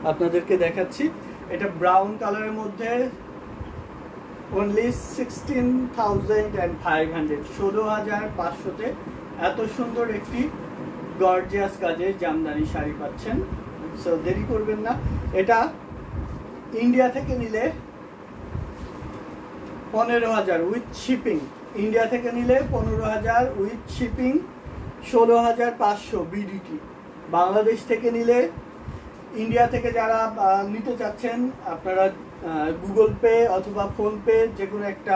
আপনাদেরকে দেখাচ্ছি। এটা ব্রাউন কালারের মধ্যে অনলি 16,500, 16,500-তে এত সুন্দর একটি গর্জিয়াস কাজের জামদানি শাড়ি পাচ্ছেন। সো দেরি করবেন না। এটা ইন্ডিয়া থেকে নিলে 15,000 উইথ শিপিং। ইন্ডিয়া থেকে নিলে 15,000 উইথ শিপিং, 16,500 বিডিটি। বাংলাদেশ থেকে নিলে, ইন্ডিয়া থেকে যারা নিতে চাচ্ছেন আপনারা গুগল পে অথবা ফোনপে যে কোনো একটা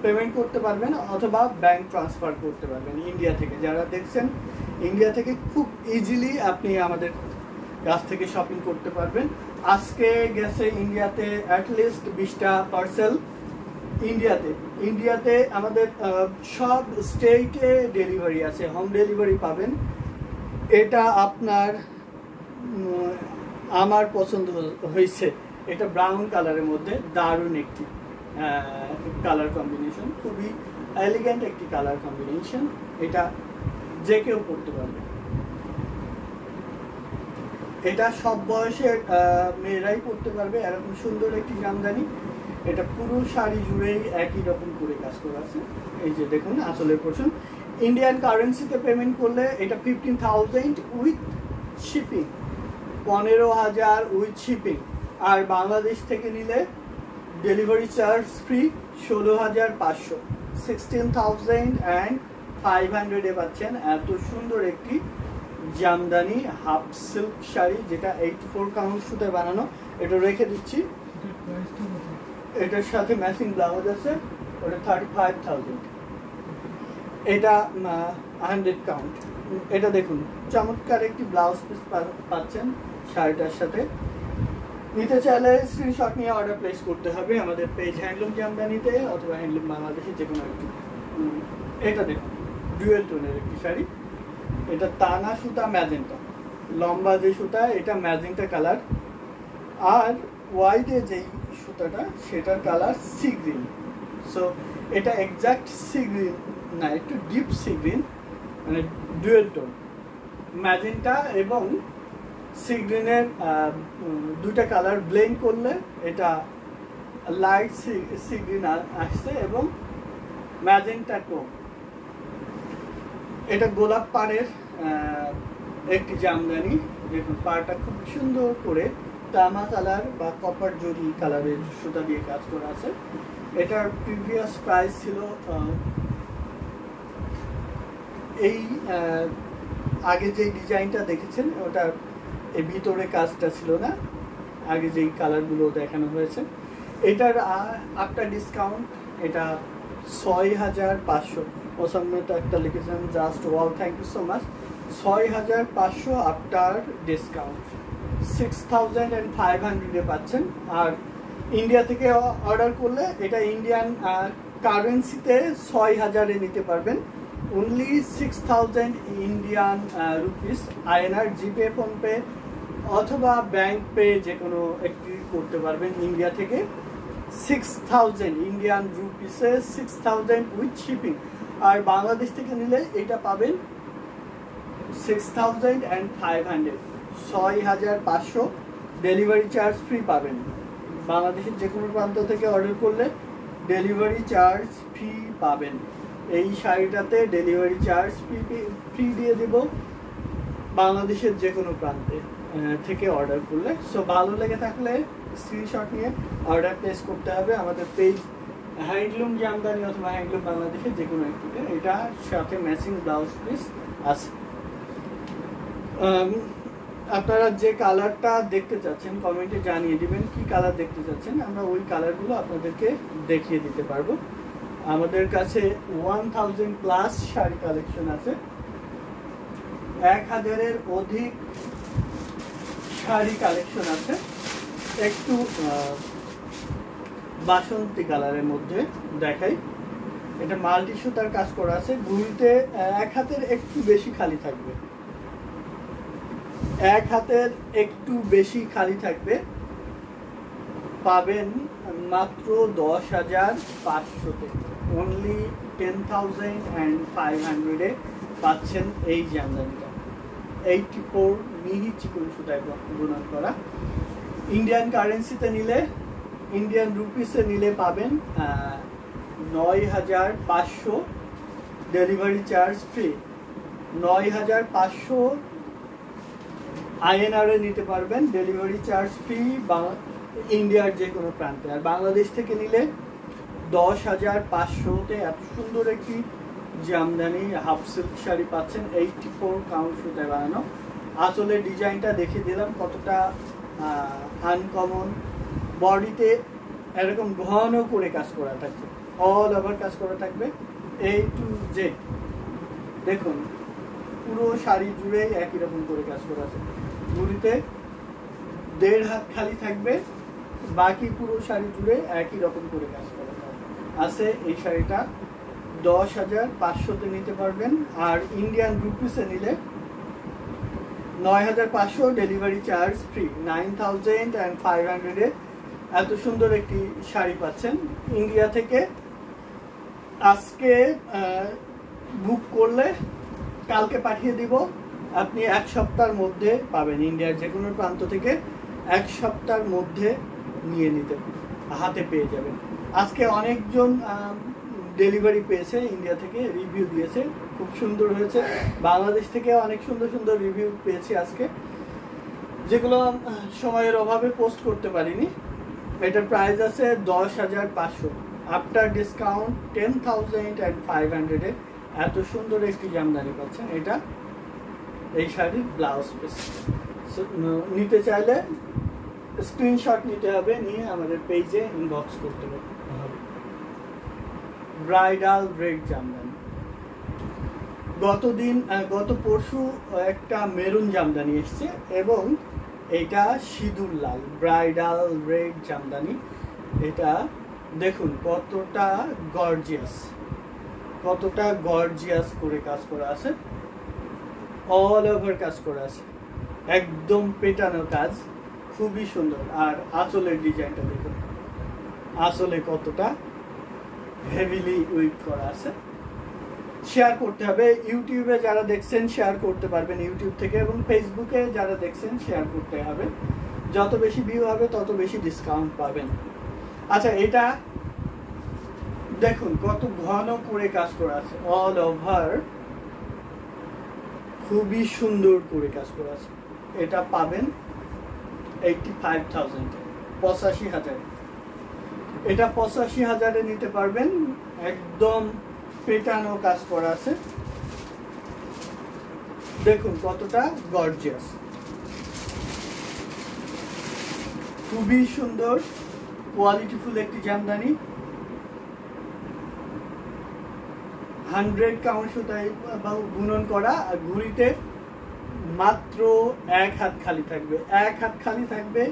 পেমেন্ট করতে পারবেন, অথবা ব্যাংক ট্রান্সফার করতে পারবেন। ইন্ডিয়া থেকে যারা দেখছেন, ইন্ডিয়া থেকে খুব ইজিলি আপনি আমাদের কাছ থেকে শপিং করতে পারবেন। আজকে গেছে ইন্ডিয়াতে অ্যাটলিস্ট 20টা পার্সেল। ইন্ডিয়াতে আমাদের সব স্টেটে ডেলিভারি আছে, হোম ডেলিভারি পাবেন। এটা আপনার আমার পছন্দ হয়েছে। এটা ব্রাউন কালারের মধ্যে দারুণ একটি কালার কম্বিনেশন, খুবই এলিগেন্ট একটি কালার কম্বিনেশন। এটা যে কেউ পড়তে পারবে। এটা সব বয়সের মেয়েরাই পড়তে পারবে। এরকম সুন্দর একটি জামদানি। এটা পুরো শাড়ি জুড়েই একই রকম করে কাজ করা আছে। এই যে দেখুন আঁচলের পোর্শন। ইন্ডিয়ান কারেন্সিতে পেমেন্ট করলে এটা 15,000 উইথ শিপিং, 15,000 উইথ শিপিং। আর বাংলাদেশ থেকে নিলে ডেলিভারি চার্জ ফ্রি, 16,500, 16,500-এ পাচ্ছেন এত সুন্দর একটি জামদানি হাফ সিল্ক শাড়ি, যেটা 84 কাউন্ট সুতায় বানানো। এটা রেখে দিচ্ছি। এটার সাথে ম্যাচিং ব্লাউজ আছে, ওটা 35,000। এটা 100 কাউন্ট। এটা দেখুন চমৎকার একটি ব্লাউজ পিস পাচ্ছেন শাড়িটার সাথে। নিতে চাইলে স্ক্রিনশট নিয়ে অর্ডার প্লেস করতে হবে আমাদের পেজ হ্যান্ডলুম জামদানিতে অথবা হ্যান্ডলুম বাংলাদেশে যে কোনো একটি। এটা দেখুন ডুয়েল টোনের একটি শাড়ি। এটা তানা সুতা ম্যাজেন্টা, লম্বা যে সুতা এটা ম্যাজেন্টা কালার, আর হোয়াইটে যেই সুতাটা সেটার কালার সি গ্রিন। সো এটা এক্সাক্ট সি গ্রিন না, একটু ডিপ সি গ্রিন, মানে ডুয়েল টোন ম্যাজেন্টা এবং সি গ্রিনের দুইটা কালার ব্লেন্ড করলে এটা লাইট সি গ্রিন আসছে এবং ম্যাজেন্টা টোন। এটা গোলাপ পাড়ের একটি জামদানি। দেখুন পাড়টা খুব সুন্দর করে তামা কালার বা কপার জরি কালারের সুতা দিয়ে কাজ করা আছে। এটার প্রিভিয়াস প্রাইস ছিল এই আগে যেই ডিজাইনটা দেখেছেন ওটার এই ভিতরে কাজটা ছিল না, আগে যেই কালারগুলো দেখানো হয়েছে। এটার আফটার ডিসকাউন্ট এটা 6,500। ওসামে তো একটা লিখেছেন just wow, thank you so much. 6,500 after discount, 6,500-এ পাচ্ছেন। আর ইন্ডিয়া থেকে অর্ডার করলে এটা ইন্ডিয়ান কারেন্সিতে 6,000-এ নিতে পারবেন। Only 6,000 Indian rupees. আইএনআর, জিপে, ফোনপে অথবা ব্যাংক পে যে কোনো একটি করতে পারবেন ইন্ডিয়া থেকে। 6,000 ইন্ডিয়ান রুপিসে 6,000 উইথ শিপিং। আর বাংলাদেশ থেকে নিলে এটা পাবেন 6,500, 6,500। ডেলিভারি চার্জ ফ্রি পাবেন। বাংলাদেশের যে কোনো প্রান্ত থেকে অর্ডার করলে ডেলিভারি চার্জ ফ্রি পাবেন। এই শাড়িটাতে ডেলিভারি চার্জ ফ্রি দিয়ে দেব বাংলাদেশের যে কোনো প্রান্তে থেকে অর্ডার করলে। সো ভালো লেগে থাকলে স্ক্রিনশট নিয়ে অর্ডার প্লেস করতে হবে আমাদের পেজ হ্যান্ডলুম জামদানি অথবা হ্যান্ডলুম বাংলাদেশের যে কোনো একটিতে। এটার সাথে ম্যাচিং ব্লাউজ পিস আছে। আপনারা যে কালারটা দেখতে চাচ্ছেন কমেন্টে জানিয়ে দিবেন কি কালার দেখতে চাচ্ছেন, আমরা ওই কালারগুলো আপনাদেরকে দেখিয়ে দিতে পারবো। আমাদের কাছে 1000+ শাড়ি কালেকশন আছে, 1000-এর অধিক শাড়ি কালেকশন আছে। একটু বাসন্তী কালারের মধ্যে দেখাই। এটা মাল্টি সুতার কাজ করা আছে। ঘুড়িতে এক হাতের একটু বেশি খালি থাকবে, এক হাতের একটু বেশি খালি থাকবে। পাবেন মাত্র 10,500-তে, অনলি 10,500-এ পাচ্ছেন এই জামদানিটা। 84 মিহি চিকন সুতায় বুনন করা। ইন্ডিয়ান কারেন্সিতে নিলে, ইন্ডিয়ান রুপিসে নিলে পাবেন ৯,৫০০, ডেলিভারি চার্জ ফ্রি। ৯,৫০০ INR এ নিতে পারবেন, ডেলিভারি চার্জ ফ্রি ইন্ডিয়ার যে কোনো প্রান্তে। আর বাংলাদেশ থেকে নিলে 10,৫০০-তে এত সুন্দর একটি জামদানি হাফ সিল্ক শাড়ি পাচ্ছেন 84 কাউন্ট সুতায় বানানো। আসলে ডিজাইনটা দেখে দিলাম কতটা আনকমন। বডিতে এরকম ঘন করে কাজ করা থাকবে, অল ওভার কাজ করা থাকবে A to Z। দেখুন পুরো শাড়ি জুড়ে একই রকম করে কাজ করা আছে। ঘুড়িতে 1.5 হাত খালি থাকবে, বাকি পুরো শাড়ি জুড়ে একই রকম করে কাজ করা আছে। এই শাড়িটা 10,৫০০-তে নিতে পারবেন। আর ইন্ডিয়ান রুপিসে নিলে ৯,৫০০, ডেলিভারি চার্জ ফ্রি। 9,500-এ এত সুন্দর একটি শাড়ি পাচ্ছেন ইন্ডিয়া থেকে। আজকে বুক করলে কালকে পাঠিয়ে দিব, আপনি 1 সপ্তাহের মধ্যে পাবেন। ইন্ডিয়ার যে কোনো প্রান্ত থেকে 1 সপ্তাহের মধ্যে নিয়ে নিতে হাতে পেয়ে যাবেন। আজকে অনেকজন ডেলিভারি পেয়েছে, ইন্ডিয়া থেকে রিভিউ দিয়েছে, খুব সুন্দর হয়েছে। বাংলাদেশ থেকে অনেক সুন্দর সুন্দর রিভিউ পেয়েছি আজকে, যেগুলো সময়ের অভাবে পোস্ট করতে পারিনি। এটার প্রাইস আছে 10,৫০০, আফটার ডিসকাউন্ট 10,500-এ এত সুন্দর একটি জামদানি পাচ্ছেন। এটা এই শাড়ির ব্লাউজ পিস। নিতে চাইলে স্ক্রিনশট নিতে হবে, নিয়ে আমাদের পেজে ইনবক্স করতে হবে। Bridal red Jamdani. গত পরশু একটা মেরুন জামদানি এসছে এবং এটা সিঁদুর লাল ব্রাইডাল রেড জামদানি। এটা দেখুন কতটা গর্জিয়াস করে কাজ করা আছে, অল ওভার কাজ করা আছে, একদম পেটানো কাজ, খুবই সুন্দর। আর আঁচলের ডিজাইনটা দেখুন, আঁচলে কতটা হেভিলি উইভ করা আছে। শেয়ার করতে হবে, ইউটিউবে যারা দেখছেন শেয়ার করতে পারবেন ইউটিউব থেকে, এবং ফেসবুকে যারা দেখছেন শেয়ার করতে হবে। যত বেশি ভিউ হবে তত বেশি ডিসকাউন্ট পাবেন। আচ্ছা, এটা দেখুন কত ঘন করে কাজ করা আছে, অল ওভার খুবই সুন্দর করে কাজ করা আছে। এটা পাবেন 85,000, 85,000। এটা 85,000-এ নিতে পারবেন, একদম পেটানো কাজ করা আছে। দেখুন কতটা গর্জিয়াস, খুবই সুন্দর কোয়ালিটিফুল একটি জামদানি। 100 কাউন্ট সুতায় বুনন করা। আর ঘুড়িতে মাত্র 1 হাত খালি থাকবে, 1 হাত খালি থাকবে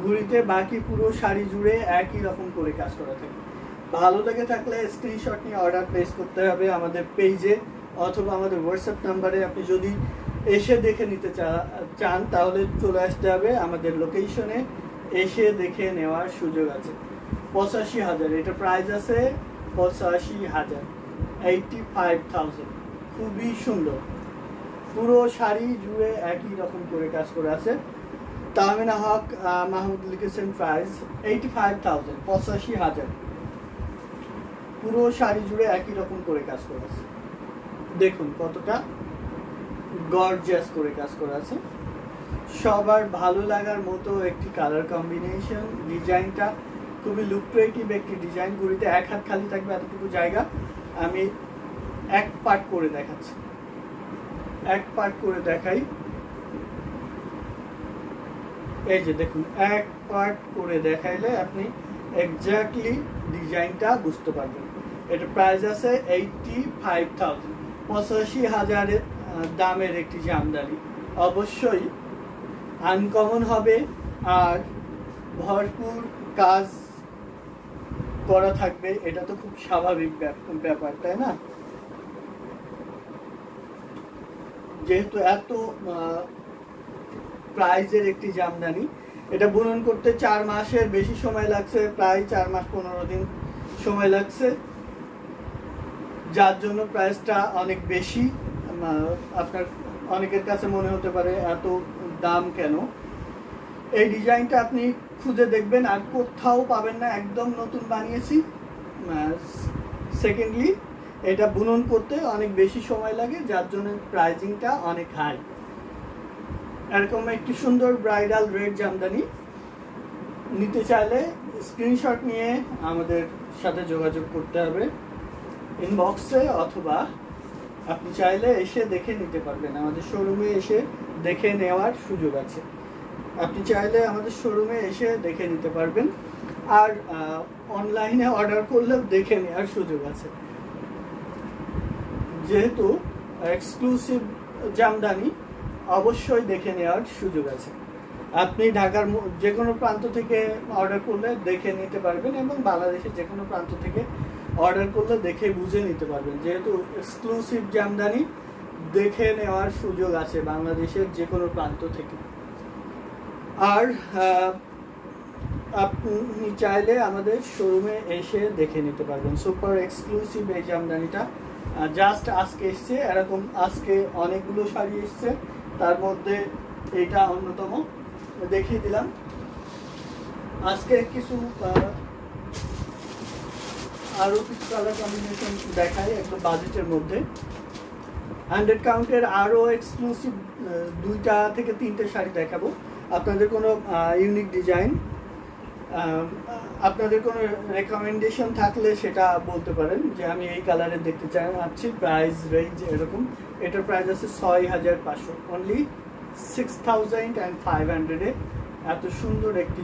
ঘুড়িতে, বাকি পুরো শাড়ি জুড়ে একই রকম করে কাজ করা থাকবে। ভালো লেগে থাকলে স্ক্রিনশট নিয়ে অর্ডার প্লেস করতে হবে আমাদের পেজে অথবা আমাদের হোয়াটসঅ্যাপ নাম্বারে। আপনি যদি এসে দেখে নিতে চান তাহলে চলে আসতে হবে আমাদের লোকেশনে, এসে দেখে নেওয়ার সুযোগ আছে। 85,000, এটা প্রাইস আছে 85,000, 85,000। খুবই সুন্দর, পুরো শাড়ি জুড়ে একই রকম করে কাজ করে আছে। তাহমিনা হক মাহমুদ লিখেছেন প্রাইস 85,000, 85,000। পুরো শাড়ি জুড়ে একই রকম করে কাজ করা আছে। দেখুন কতটা গর্জিয়াস করে কাজ করা আছে। সবার ভালো লাগার মতো একটি কালার কম্বিনেশন। ডিজাইনটা খুবই লুক্রেটিভ একটি ডিজাইন। ঘুড়িতে 1 হাত খালি থাকবে, এতটুকু জায়গা। আমি এক পার্ট করে দেখাচ্ছি, এক পার্ট করে দেখাই। এই যে দেখুন, এক পার্ট করে দেখাইলে আপনি এক্স্যাক্টলি ডিজাইনটা বুঝতে পারবেন। এটা প্রাইস আছে 85,000, 85,000 দামের একটি জামদানি। অবশ্যই আনকমন হবে আর ভরপুর কাজ করা থাকবে, এটা তো খুব স্বাভাবিক ব্যাপার, তাই না? যেহেতু এত প্রাইজের একটি জামদানি, এটা বুনন করতে 4 মাসের বেশি সময় লাগছে, প্রায় 4 মাস 15 দিন সময় লাগছে, যার জন্য প্রাইসটা অনেক বেশি। আপনার অনেকের কাছে মনে হতে পারে এত দাম কেন। এই ডিজাইনটা আপনি খুঁজে দেখবেন আর কোথাও পাবেন না, একদম নতুন বানিয়েছি। সেকেন্ডলি এটা বুনন করতে অনেক বেশি সময় লাগে, যার জন্য প্রাইজিংটা অনেক হাই। এরকম একটি সুন্দর ব্রাইডাল রেড জামদানি নিতে চাইলে স্ক্রিনশট নিয়ে আমাদের সাথে যোগাযোগ করতে হবে ইনবক্সে, অথবা আপনি চাইলে এসে দেখে নিতে পারবেন। আমাদের শোরুমে এসে দেখে নেওয়ার সুযোগ আছে, আপনি চাইলে আমাদের শোরুমে এসে দেখে নিতে পারবেন। আর অনলাইনে অর্ডার করলেও দেখে নেওয়ার সুযোগ আছে, যেহেতু এক্সক্লুসিভ জামদানি অবশ্যই দেখে নেওয়ার সুযোগ আছে। আপনি ঢাকার যে কোনো প্রান্ত থেকে অর্ডার করলে দেখে নিতে পারবেন, এবং বাংলাদেশের যে কোনো প্রান্ত থেকে অর্ডার করলে দেখে বুঝে নিতে পারবেন। যেহেতু এক্সক্লুসিভ জামদানি দেখে নেওয়ার সুযোগ আছে বাংলাদেশের যে কোনো প্রান্ত থেকে। আর আপনি চাইলে আমাদের শোরুমে এসে দেখে নিতে পারবেন। সুপার এক্সক্লুসিভ এই জামদানিটা জাস্ট আজকে এসছে, এরকম আজকে অনেকগুলো শাড়ি এসছে, তার মধ্যে এটা অন্যতম। দেখিয়ে দিলাম আজকে কিছু আরো কিছু কালার কম্বিনেশন দেখাই একদম বাজেটের মধ্যে। 100 কাউন্টের আরো এক্সক্লুসিভ 2টা থেকে 3টে শাড়ি দেখাবো। আপনাদের কোনো ইউনিক ডিজাইন, আপনাদের কোনো রেকমেন্ডেশন থাকলে সেটা বলতে পারেন যে আমি এই কালারে দেখতে চাচ্ছি। প্রাইস রেঞ্জ এরকম, এটার প্রাইস আছে 6500, অনলি 6500-এ এত সুন্দর একটি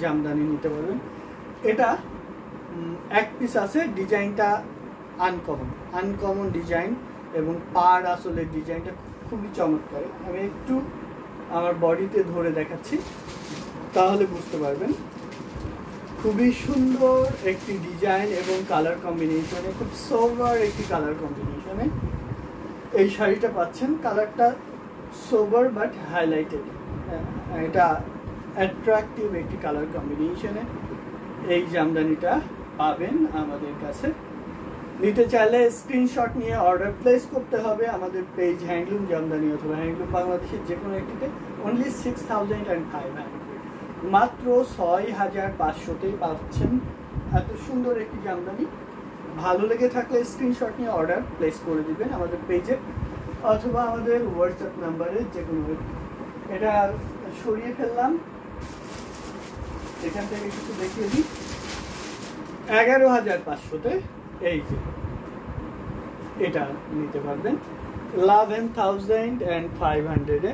জামদানি নিতে পারবেন। এটা এক পিস আছে, ডিজাইনটা আনকমন ডিজাইন, এবং পার আসলে ডিজাইনটা খুবই চমৎকার। আমি একটু আমার বডিতে ধরে দেখাচ্ছি তাহলে বুঝতে পারবেন। খুবই সুন্দর একটি ডিজাইন এবং কালার কম্বিনেশনে, খুব সোবার একটি কালার কম্বিনেশনে এই শাড়িটা পাচ্ছেন। কালারটা সোবার বাট হাইলাইটেড, এটা অ্যাট্রাকটিভ একটি কালার কম্বিনেশনে এই জামদানিটা পাবেন আমাদের কাছে। নিতে চাইলে স্ক্রিনশট নিয়ে অর্ডার প্লেস করতে হবে আমাদের পেজ হ্যান্ডলুম জামদানি অথবা হ্যান্ডলুম বাংলাদেশের যে কোনো একটিতে। অনলি 6500, মাত্র 6500তেই পাচ্ছেন এত সুন্দর একটি জামদানি। ভালো লেগে থাকলে স্ক্রিনশট নিয়ে অর্ডার প্লেস করে দিবেন আমাদের পেজে অথবা আমাদের হোয়াটসঅ্যাপ নাম্বারে যে কোনো। এটা সরিয়ে ফেললাম, এখান থেকে কিছু দেখিয়ে দিই। 11500তে এই যে এটা নিতে পারবেন 11,500-এ।